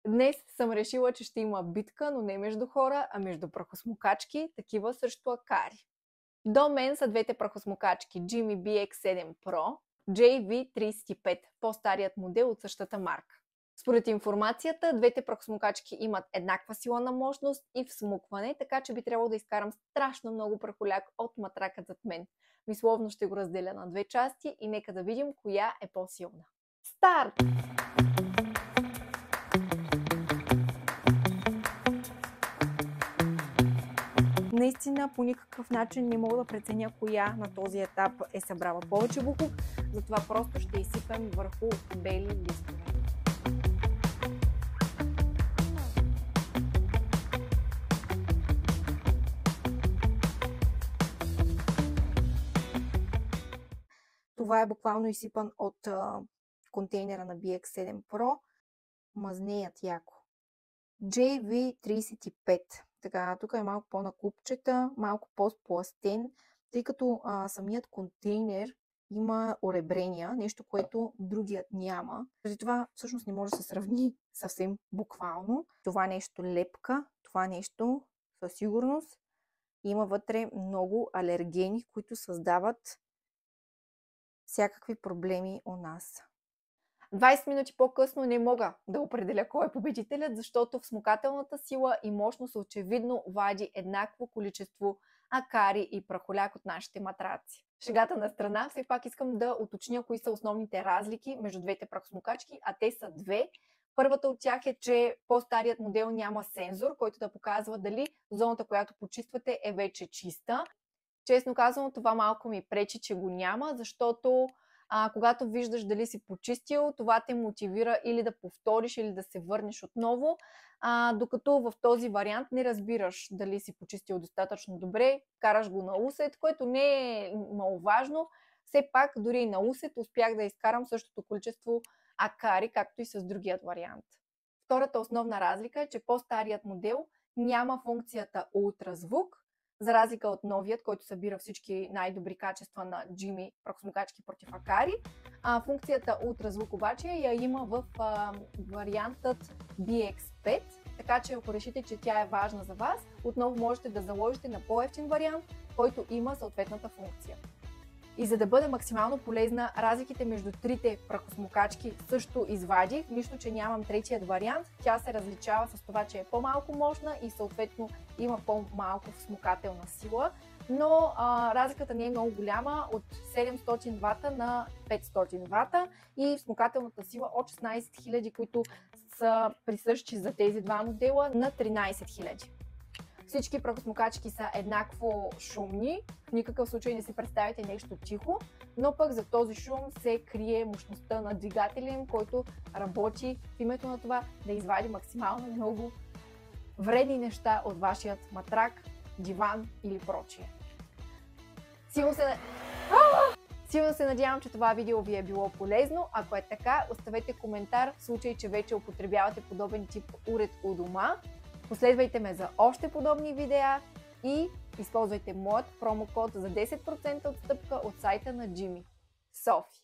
Днес съм решила, че ще има битка, но не между хора, а между прахосмукачки, такива срещу акари. До мен са двете прахосмукачки Jimmy BX7 Pro, JV35, по-старият модел от същата марка. Според информацията, двете прахосмукачки имат еднаква сила на мощност и всмукване, така че би трябвало да изкарам страшно много прахоляк от матракът зад мен. Мисловно ще го разделя на две части и нека да видим коя е по-силна. Старт! Наистина по никакъв начин не мога да преценя коя на този етап е събрала повече буклук, затова просто ще изсипем върху бели листове. Това е буквално изсипан от контейнера на BX7 Pro. Мазнеят яко. JV35. Така, тук е малко по-на купчета, малко по-спластен, тъй като самият контейнер има оребрения, нещо, което другият няма. Преди това всъщност не може да се сравни съвсем буквално. Това нещо лепка, това нещо със сигурност има вътре много алергени, които създават всякакви проблеми у нас. 20 минути по-късно не мога да определя кой е победителят, защото всмукателната сила и мощност очевидно вади еднакво количество акари и прахоляк от нашите матраци. Шегата на страна, все пак искам да уточня кои са основните разлики между двете прахосмукачки, а те са две. Първата от тях е, че по-старият модел няма сензор, който да показва дали зоната, която почиствате, е вече чиста. Честно казано, това малко ми пречи, че го няма, защото когато виждаш дали си почистил, това те мотивира или да повториш, или да се върнеш отново, докато в този вариант не разбираш дали си почистил достатъчно добре, караш го на усет, което не е маловажно. Все пак, дори и на усет успях да изкарам същото количество акари, както и с другият вариант. Втората основна разлика е, че по-старият модел няма функцията ултразвук, за разлика от новият, който събира всички най-добри качества на Jimmy прахосмукачки против акари. Функцията ултразвук обаче я има в вариантът BX5, така че ако решите, че тя е важна за вас, отново можете да заложите на по-евтин вариант, който има съответната функция. И за да бъде максимално полезна, разликите между трите прахосмукачки също извадих, нищо, че нямам третият вариант. Тя се различава с това, че е по-малко мощна и съответно има по-малко всмукателна сила, но разликата не е много голяма, от 700 вата на 500 вата и всмукателната сила от 16 000, които са присъщи за тези два модела, на 13 000. Всички прахосмукачки са еднакво шумни, в никакъв случай не си представите нещо тихо, но пък за този шум се крие мощността на двигателя им, който работи в името на това да извади максимално много вредни неща от вашият матрак, диван или прочие. Силно се надявам, че това видео ви е било полезно. Ако е така, оставете коментар в случай, че вече употребявате подобен тип уред у дома. Последвайте ме за още подобни видеа и използвайте моят промокод за 10% отстъпка от сайта на Jimmy. Софи!